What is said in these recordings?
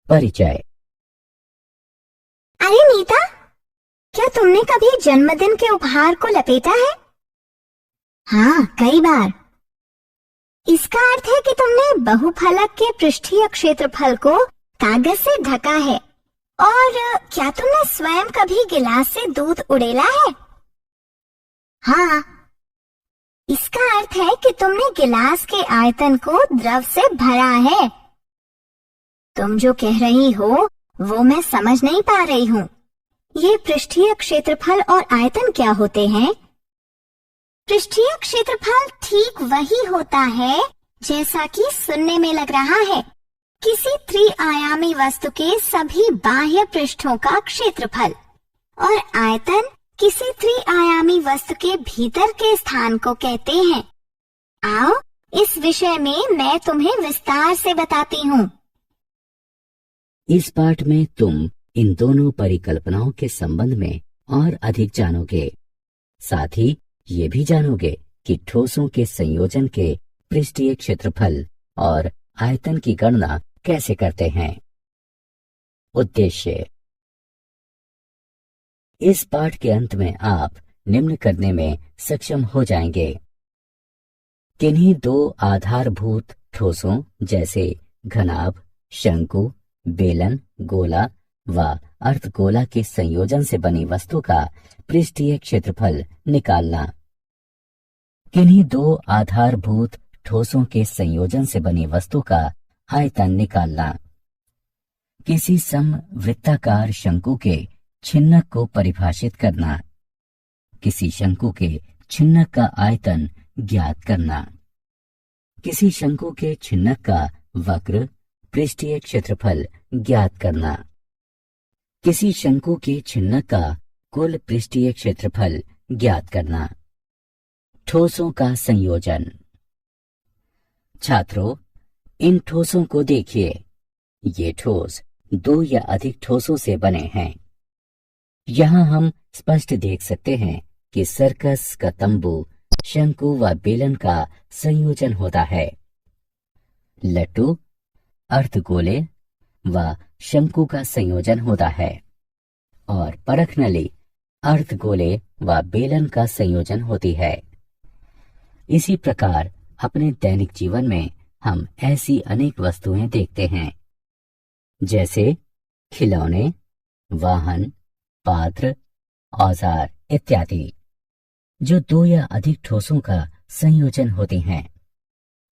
परिचय। अरे नीता, क्या तुमने कभी जन्मदिन के उपहार को लपेटा है? हाँ, कई बार। इसका अर्थ है कि तुमने बहुफलक के पृष्ठीय क्षेत्रफल को कागज से ढका है। और क्या तुमने स्वयं कभी गिलास से दूध उड़ेला है? हाँ, इसका अर्थ है कि तुमने गिलास के आयतन को द्रव से भरा है। तुम जो कह रही हो वो मैं समझ नहीं पा रही हूँ। ये पृष्ठीय क्षेत्रफल और आयतन क्या होते हैं? पृष्ठीय क्षेत्रफल ठीक वही होता है जैसा कि सुनने में लग रहा है, किसी त्रिआयामी वस्तु के सभी बाह्य पृष्ठों का क्षेत्रफल। और आयतन किसी त्रिआयामी वस्तु के भीतर के स्थान को कहते हैं। आओ, इस विषय में मैं तुम्हें विस्तार से बताती हूँ। इस पाठ में तुम इन दोनों परिकल्पनाओं के संबंध में और अधिक जानोगे। साथ ही ये भी जानोगे कि ठोसों के संयोजन के पृष्ठीय क्षेत्रफल और आयतन की गणना कैसे करते हैं। उद्देश्य। इस पाठ के अंत में आप निम्न करने में सक्षम हो जाएंगे। किन्हीं दो आधारभूत ठोसों जैसे घनाभ, शंकु, बेलन, गोला व अर्धगोला के संयोजन से बनी वस्तु का पृष्ठीय क्षेत्रफल निकालना। किन्हीं दो आधारभूत ठोसों के संयोजन से बनी वस्तु का आयतन निकालना। किसी समवृत्ताकार शंकु के छिन्नक को परिभाषित करना। किसी शंकु के छिन्नक का आयतन ज्ञात करना। किसी शंकु के छिन्नक का वक्र पृष्ठीय क्षेत्रफल ज्ञात करना। किसी शंकु के छिन्नक का कुल पृष्ठीय क्षेत्रफल ज्ञात करना। ठोसों का संयोजन। छात्रों, इन ठोसों को देखिए। ये ठोस दो या अधिक ठोसों से बने हैं। यहाँ हम स्पष्ट देख सकते हैं कि सर्कस का तंबू शंकु व बेलन का संयोजन होता है। लट्टू अर्धगोले व शंकु का संयोजन होता है और परखनली अर्धगोले व बेलन का संयोजन होती है। इसी प्रकार अपने दैनिक जीवन में हम ऐसी अनेक वस्तुएं देखते हैं, जैसे खिलौने, वाहन, पात्र, औजार इत्यादि, जो दो या अधिक ठोसों का संयोजन होती हैं।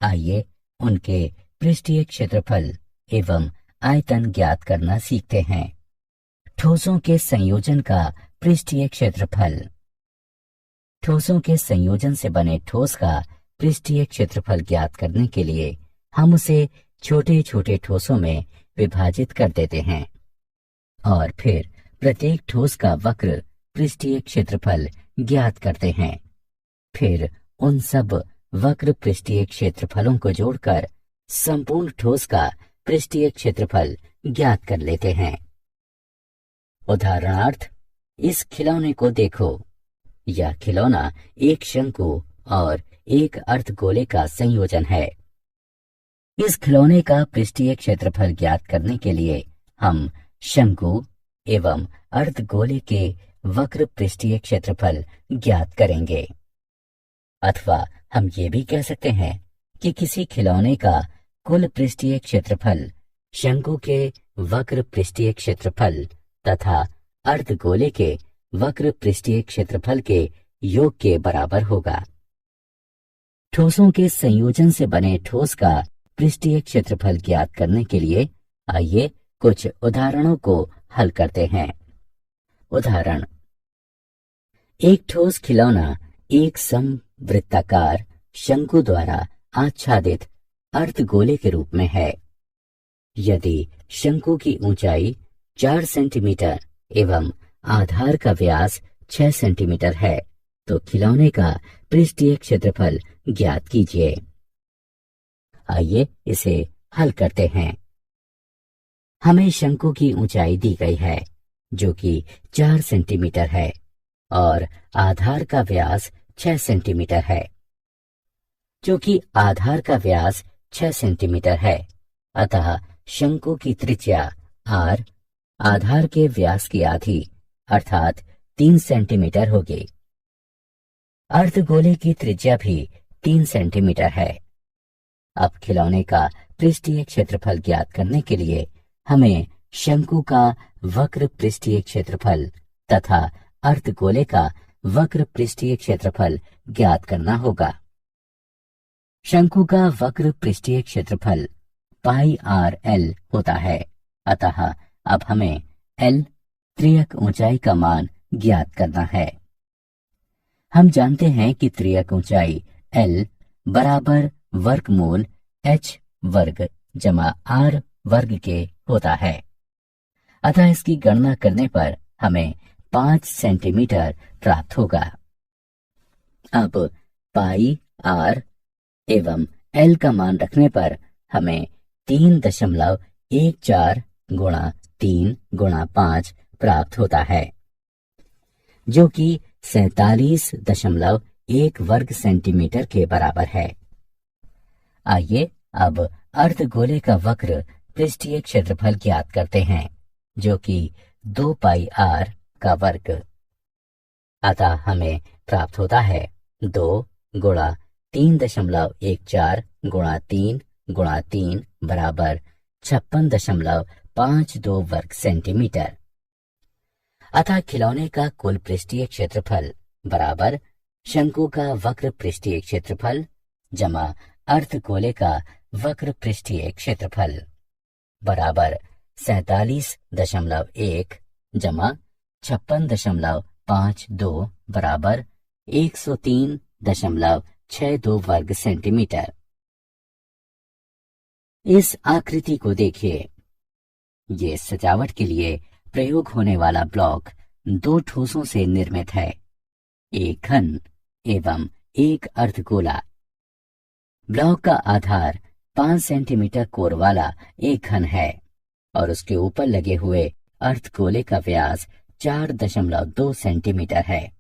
आइए उनके पृष्ठीय क्षेत्रफल एवं आयतन ज्ञात करना सीखते हैं। ठोसों के संयोजन का पृष्ठीय क्षेत्रफल। ठोसों के संयोजन से बने ठोस का पृष्ठीय क्षेत्रफल ज्ञात करने के लिए हम उसे छोटे छोटे ठोसों में विभाजित कर देते हैं और फिर प्रत्येक ठोस का वक्र पृष्ठीय क्षेत्रफल ज्ञात करते हैं। फिर उन सब वक्र पृष्ठीय क्षेत्रफलों को जोड़कर संपूर्ण ठोस का पृष्ठीय क्षेत्रफल ज्ञात कर लेते हैं। उदाहरणार्थ, इस खिलौने को देखो। यह खिलौना एक शंकु और एक अर्धगोले का संयोजन है। इस खिलौने का पृष्ठीय क्षेत्रफल ज्ञात करने के लिए हम शंकु एवं अर्धगोले के वक्र पृष्ठीय क्षेत्रफल ज्ञात करेंगे। अथवा हम ये भी कह सकते हैं कि किसी खिलौने का कुल पृष्ठीय क्षेत्रफल शंकु के वक्र पृष्ठीय क्षेत्रफल तथा अर्धगोले के वक्र पृष्ठीय क्षेत्रफल के योग के बराबर होगा। ठोसों के संयोजन से बने ठोस का पृष्ठीय क्षेत्रफल ज्ञात करने के लिए आइए कुछ उदाहरणों को हल करते हैं। उदाहरण, एक ठोस खिलौना एक समवृत्ताकार शंकु द्वारा आच्छादित अर्धगोले के रूप में है। यदि शंकु की ऊंचाई 4 सेंटीमीटर एवं आधार का व्यास 6 सेंटीमीटर है, तो खिलौने का पृष्ठीय क्षेत्रफल ज्ञात कीजिए। आइए इसे हल करते हैं। हमें शंकु की ऊंचाई दी गई है जो कि 4 सेंटीमीटर है और आधार का व्यास 6 सेंटीमीटर है। क्योंकि आधार का व्यास 6 सेंटीमीटर है, अतः शंकु की त्रिज्या आर आधार के व्यास की आधी अर्थात 3 सेंटीमीटर होगी। अर्धगोले की त्रिज्या भी 3 सेंटीमीटर है। अब खिलौने का पृष्ठीय क्षेत्रफल ज्ञात करने के लिए हमें शंकु का वक्र पृष्ठीय क्षेत्रफल तथा अर्धगोले का वक्र पृष्ठीय क्षेत्रफल ज्ञात करना होगा। शंकु का वक्र पृष्ठीय क्षेत्रफल पाई आर एल होता है, अतः अब हमें एल त्रियक ऊंचाई का मान ज्ञात करना है। हम जानते हैं कि त्रियक ऊंचाई एल बराबर वर्गमूल एच वर्ग जमा आर वर्ग के होता है, अतः इसकी गणना करने पर हमें 5 सेंटीमीटर प्राप्त होगा। अब पाई आर एवं एल का मान रखने पर हमें 3.14 गुणा 3 गुणा 5 प्राप्त होता है, जो कि 47.1 वर्ग सेंटीमीटर के बराबर है। आइए अब अर्धगोले का वक्र पृष्ठीय क्षेत्रफल ज्ञात करते हैं, जो कि 2 पाई आर का वर्ग। अतः हमें प्राप्त होता है 2 गुणा 3.14 गुणा 3 गुणा 3 बराबर 56.52 वर्ग सेंटीमीटर। अतः खिलौने का कुल पृष्ठीय क्षेत्रफल बराबर शंकु का वक्र पृष्ठीय क्षेत्रफल जमा अर्धगोले का वक्र पृष्ठीय क्षेत्रफल बराबर 47.1 जमा 56.52 बराबर 103.62 वर्ग सेंटीमीटर। इस आकृति को देखिए। ये सजावट के लिए प्रयोग होने वाला ब्लॉक 2 ठोसों से निर्मित है, एक घन एवं एक अर्धगोला। ब्लॉक का आधार 5 सेंटीमीटर कोर वाला एक घन है और उसके ऊपर लगे हुए अर्धगोले का व्यास 4.2 सेंटीमीटर है।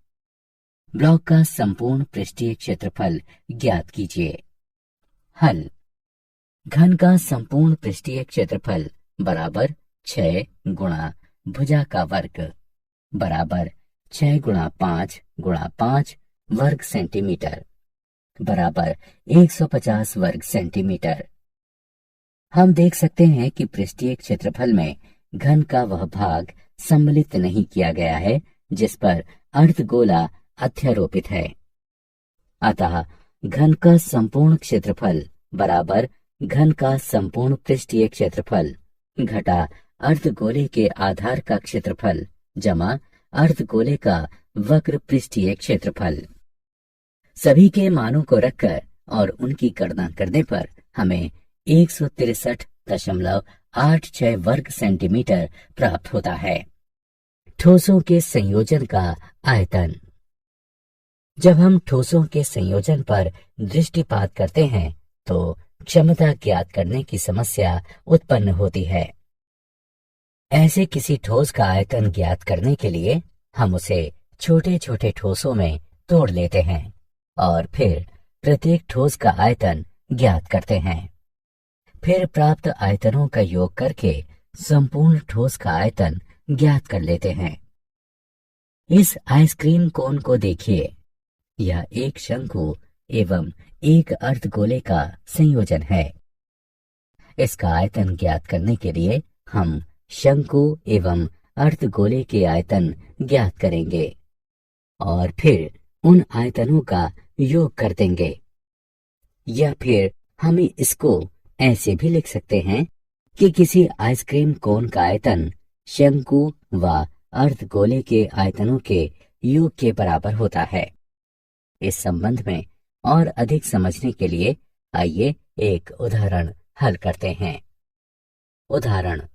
ब्लॉक का संपूर्ण पृष्ठीय क्षेत्रफल ज्ञात कीजिए। हल। घन का संपूर्ण पृष्ठीय क्षेत्रफल बराबर 6 गुणा भुजा का वर्ग बराबर 6 गुणा 5 गुणा 5 वर्ग सेंटीमीटर बराबर 150 वर्ग सेंटीमीटर। हम देख सकते हैं कि पृष्ठीय क्षेत्रफल में घन का वह भाग सम्मिलित नहीं किया गया है जिस पर अर्धगोला अध्यारोपित है। अतः घन का संपूर्ण क्षेत्रफल बराबर घन का संपूर्ण पृष्ठीय क्षेत्रफल घटा अर्धगोले के आधार का क्षेत्रफल जमा अर्धगोले का वक्र पृष्ठीय क्षेत्रफल। सभी के मानों को रखकर और उनकी गणना करने पर हमें 163.86 वर्ग सेंटीमीटर प्राप्त होता है। ठोसों के संयोजन का आयतन। जब हम ठोसों के संयोजन पर दृष्टिपात करते हैं तो क्षमता ज्ञात करने की समस्या उत्पन्न होती है। ऐसे किसी ठोस का आयतन ज्ञात करने के लिए हम उसे छोटे छोटे ठोसों में तोड़ लेते हैं और फिर प्रत्येक ठोस का आयतन ज्ञात करते हैं। फिर प्राप्त आयतनों का योग करके संपूर्ण ठोस का आयतन ज्ञात कर लेते हैं। इस आइसक्रीम कोन को देखिए। यह एक शंकु एवं एक अर्धगोले का संयोजन है। इसका आयतन ज्ञात करने के लिए हम शंकु एवं अर्धगोले के आयतन ज्ञात करेंगे और फिर उन आयतनों का योग कर देंगे। या फिर हम इसको ऐसे भी लिख सकते हैं कि किसी आइसक्रीम कोन का आयतन शंकु व अर्धगोले के आयतनों के योग के बराबर होता है। इस संबंध में और अधिक समझने के लिए आइए एक उदाहरण हल करते हैं। उदाहरण।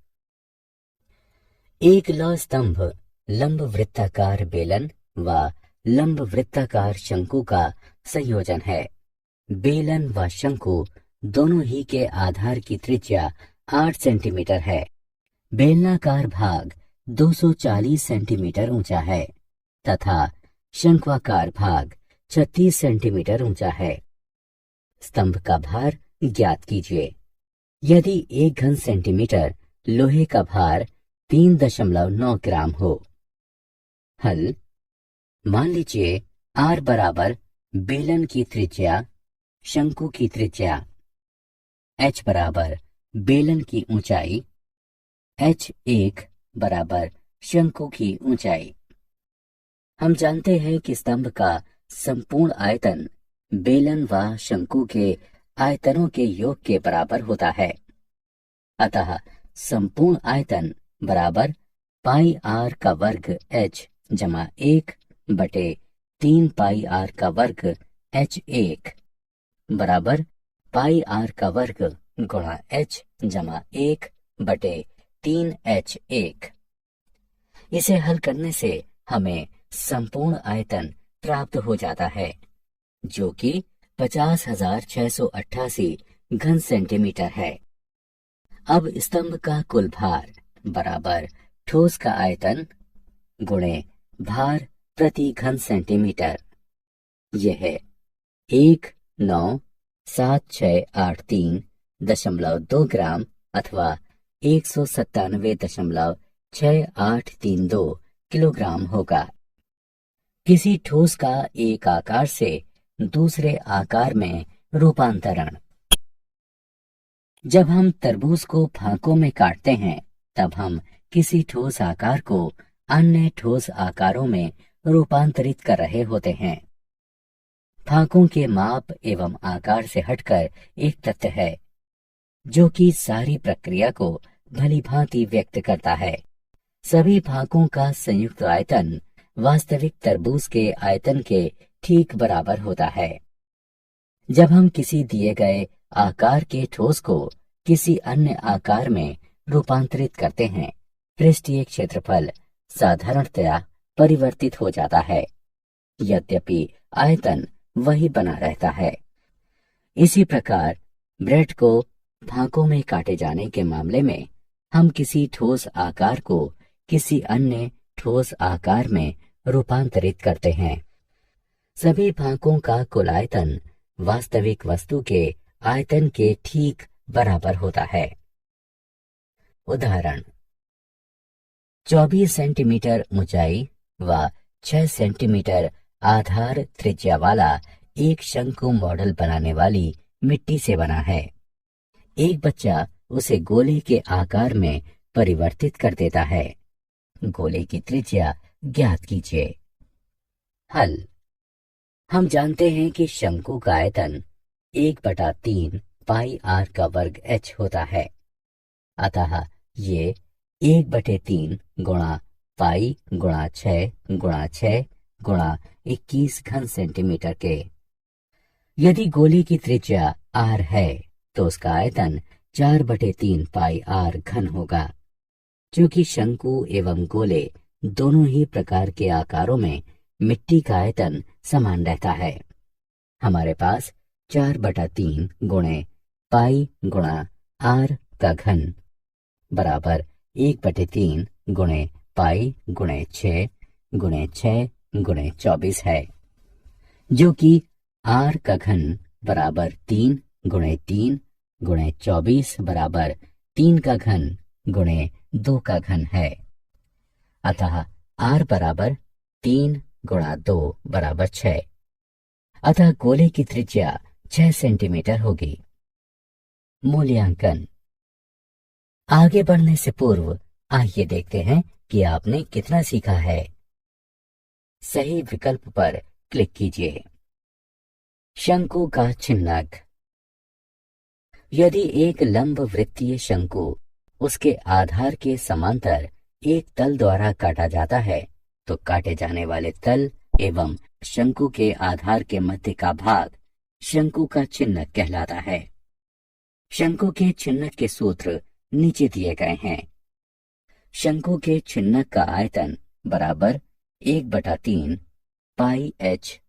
एक लौह स्तंभ लंब वृत्ताकार बेलन व लंब वृत्ताकार शंकु का संयोजन है। बेलन व शंकु दोनों ही के आधार की त्रिज्या 8 सेंटीमीटर है। बेलनाकार भाग 240 सेंटीमीटर ऊंचा है तथा शंक्वाकार भाग 36 सेंटीमीटर ऊंचा है। स्तंभ का भार ज्ञात कीजिए। यदि 1 घन सेंटीमीटर लोहे का भार 3.9 ग्राम हो। हल, मान लीजिए r बराबर बेलन की त्रिज्या, शंकु की त्रिज्या, h बराबर बेलन की ऊंचाई, h1 बराबर शंकु की ऊंचाई। हम जानते हैं कि स्तंभ का संपूर्ण आयतन बेलन व शंकु के आयतनों के योग के बराबर होता है। अतः संपूर्ण आयतन बराबर पाई आर का वर्ग h जमा 1/3 पाई आर का वर्ग h1 बराबर पाई आर का वर्ग गुणा h जमा 1/3 h1। इसे हल करने से हमें संपूर्ण आयतन प्राप्त हो जाता है, जो कि 50,688 घन सेंटीमीटर है। अब स्तंभ का कुल भार बराबर ठोस का आयतन गुणे भार प्रति घन सेंटीमीटर। यह 1,97683.2 ग्राम अथवा 197.6832 किलोग्राम होगा। किसी ठोस का एक आकार से दूसरे आकार में रूपांतरण। जब हम तरबूज को फांकों में काटते हैं, तब हम किसी ठोस आकार को अन्य ठोस आकारों में रूपांतरित कर रहे होते हैं। फांकों के माप एवं आकार से हटकर एक तथ्य है, जो कि सारी प्रक्रिया को भलीभांति व्यक्त करता है। सभी फांकों का संयुक्त आयतन वास्तविक तरबूज के आयतन के ठीक बराबर होता है। जब हम किसी दिए गए आकार के ठोस को किसी अन्य आकार में रूपांतरित करते हैं, पृष्ठीय क्षेत्रफल साधारणतया परिवर्तित हो जाता है, यद्यपि आयतन वही बना रहता है। इसी प्रकार ब्रेड को फांकों में काटे जाने के मामले में हम किसी ठोस आकार को किसी अन्य ठोस आकार में रूपांतरित करते हैं। सभी फांकों का कुल आयतन वास्तविक वस्तु के आयतन के ठीक बराबर होता है। उदाहरण, 24 सेंटीमीटर ऊंचाई व 6 सेंटीमीटर आधार त्रिज्या वाला एक शंकु मॉडल बनाने वाली मिट्टी से बना है। एक बच्चा उसे गोले के आकार में परिवर्तित कर देता है। गोले की त्रिज्या ज्ञात कीजिए। हल, हम जानते हैं कि शंकु का आयतन 1/3 पाई आर का वर्ग h होता है। अतः ये 1/3 गुणा पाई गुणा 6 गुणा 6 गुणा 21 घन सेंटीमीटर के। यदि गोले की त्रिज्या r है, तो उसका आयतन 4/3 पाई आर घन होगा। क्योंकि शंकु एवं गोले दोनों ही प्रकार के आकारों में मिट्टी का आयतन समान रहता है, हमारे पास 4/3 गुणे पाई गुणा आर का घन बराबर 1/3 गुणे पाई गुणे 6 गुणे 6 गुणे 24 है, जो कि आर का घन बराबर 3 गुणे 3 गुणे 24 बराबर 3 का घन गुणे 2 का घन है। अतः आर बराबर 3 गुणा 2 बराबर 6। अतः गोले की त्रिज्या 6 सेंटीमीटर होगी। मूल्यांकन। आगे बढ़ने से पूर्व आइए देखते हैं कि आपने कितना सीखा है। सही विकल्प पर क्लिक कीजिए। शंकु का चिन्हक। यदि एक लंब वृत्तीय शंकु उसके आधार के समांतर एक तल द्वारा काटा जाता है, तो काटे जाने वाले तल एवं शंकु के आधार के मध्य का भाग शंकु का चिन्हक कहलाता है। शंकु के चिन्हक के सूत्र नीचे दिए गए हैं। शंकु के चिन्हक का आयतन बराबर 1/3 पाई h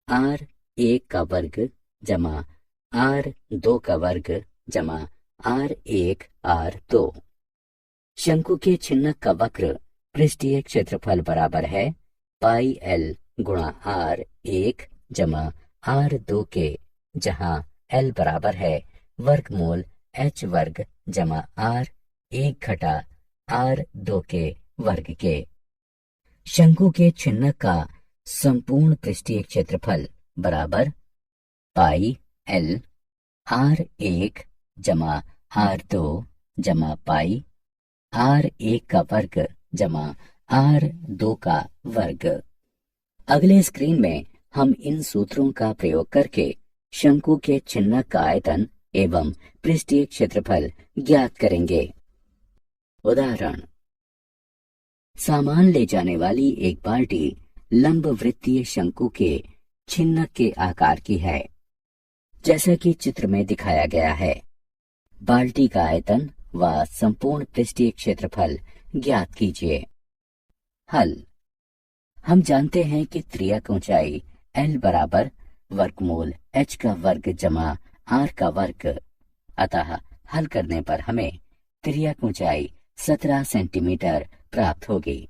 r1 का वर्ग जमा r2 का वर्ग जमा r1 r2। शंकु के चिन्हक का वक्र पृष्ठीय क्षेत्रफल बराबर है पाई l गुणा r1 जमा r2 के, जहां l बराबर है वर्गमूल h वर्ग जमा 1 घटा r2 के वर्ग के। शंकु के छिन्नक का संपूर्ण पृष्ठीय क्षेत्रफल बराबर पाई l r1 जमा r2 जमा पाई r1 का वर्ग जमा r2 का वर्ग। अगले स्क्रीन में हम इन सूत्रों का प्रयोग करके शंकु के छिन्नक का आयतन एवं पृष्ठीय क्षेत्रफल ज्ञात करेंगे। उदाहरण, सामान ले जाने वाली एक बाल्टी लंब वृत्तीय शंकु के छिन्नक के आकार की है, जैसा कि चित्र में दिखाया गया है। बाल्टी का आयतन व संपूर्ण पृष्ठीय क्षेत्रफल ज्ञात कीजिए। हल। हम जानते हैं कि त्रियक ऊंचाई L बराबर वर्गमूल h का वर्ग जमा r का वर्ग, अतः हल करने पर हमें त्रियक ऊंचाई 17 सेंटीमीटर प्राप्त होगी।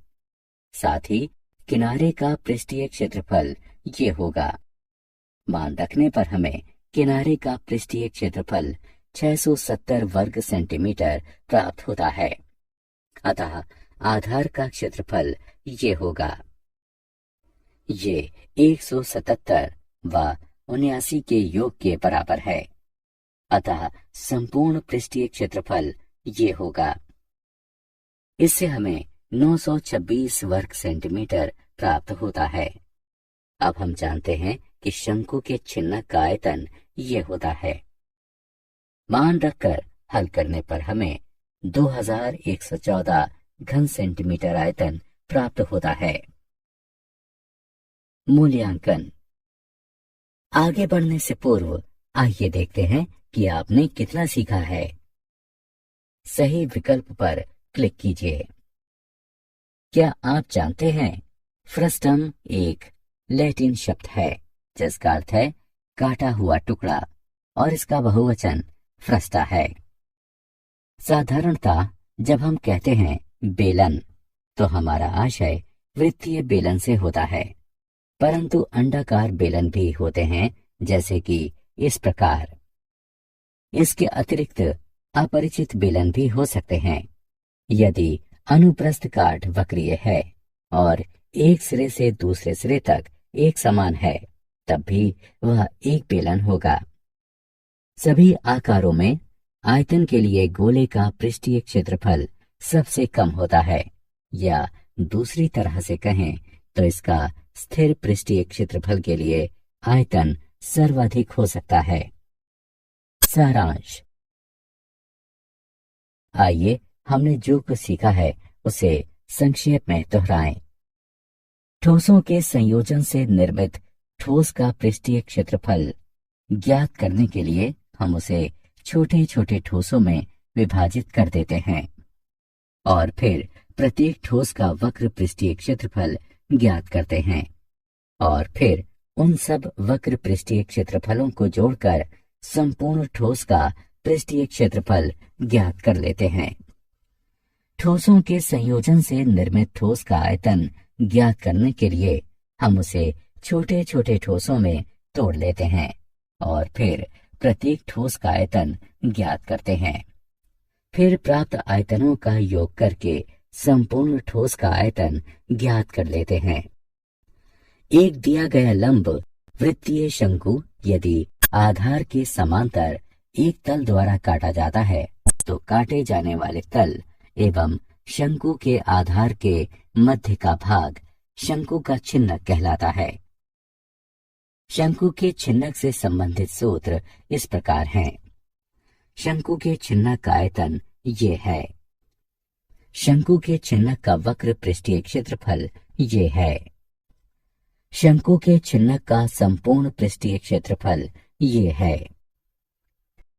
साथ ही किनारे का पृष्ठीय क्षेत्रफल ये होगा। मान रखने पर हमें किनारे का पृष्ठीय क्षेत्रफल 670 वर्ग सेंटीमीटर प्राप्त होता है। अतः आधार का क्षेत्रफल ये होगा। ये 177 व 79 के योग के बराबर है। अतः संपूर्ण पृष्ठीय क्षेत्रफल ये होगा। इससे हमें 926 वर्ग सेंटीमीटर प्राप्त होता है। अब हम जानते हैं कि शंकु के छिन्नक का आयतन ये होता है। मान रखकर हल करने पर हमें 2114 घन सेंटीमीटर आयतन प्राप्त होता है। मूल्यांकन। आगे बढ़ने से पूर्व आइए देखते हैं कि आपने कितना सीखा है। सही विकल्प पर क्लिक कीजिए। क्या आप जानते हैं फ्रस्टम एक लैटिन शब्द है जिसका अर्थ है काटा हुआ टुकड़ा और इसका बहुवचन फ्रस्टा है। साधारणतः जब हम कहते हैं बेलन तो हमारा आशय वृत्तीय बेलन से होता है, परंतु अंडाकार बेलन भी होते हैं, जैसे कि इस प्रकार। इसके अतिरिक्त अपरिचित बेलन भी हो सकते हैं। यदि अनुप्रस्थ काट वक्रीय है और एक सिरे से दूसरे सिरे तक एक समान है, तब भी वह एक बेलन होगा। सभी आकारों में आयतन के लिए गोले का पृष्ठीय क्षेत्रफल सबसे कम होता है, या दूसरी तरह से कहें तो इसका स्थिर पृष्ठीय क्षेत्रफल के लिए आयतन सर्वाधिक हो सकता है। सारांश। आइए हमने जो कुछ सीखा है उसे संक्षेप में दोहराएं। ठोसों के संयोजन से निर्मित ठोस का पृष्ठीय क्षेत्रफल ज्ञात करने के लिए हम उसे छोटे छोटे ठोसों में विभाजित कर देते हैं और फिर प्रत्येक ठोस का वक्र पृष्ठीय क्षेत्रफल ज्ञात करते हैं और फिर उन सब वक्र पृष्ठीय क्षेत्रफलों को जोड़कर संपूर्ण ठोस का पृष्ठीय क्षेत्रफल ज्ञात कर लेते हैं। ठोसों के संयोजन से निर्मित ठोस का आयतन ज्ञात करने के लिए हम उसे छोटे छोटे ठोसों में तोड़ लेते हैं और फिर प्रत्येक ठोस का आयतन ज्ञात करते हैं। फिर प्राप्त आयतनों का योग करके संपूर्ण ठोस का आयतन ज्ञात कर लेते हैं। एक दिया गया लंब वृत्तीय शंकु यदि आधार के समांतर एक तल द्वारा काटा जाता है तो काटे जाने वाले तल एवं शंकु के आधार के मध्य का भाग शंकु का छिन्नक कहलाता है। शंकु के छिन्नक से संबंधित सूत्र इस प्रकार हैं। शंकु के छिन्नक का आयतन ये है। शंकु के छिन्नक का वक्र पृष्ठीय क्षेत्रफल ये है। शंकु के छिन्नक का संपूर्ण पृष्ठीय क्षेत्रफल ये है।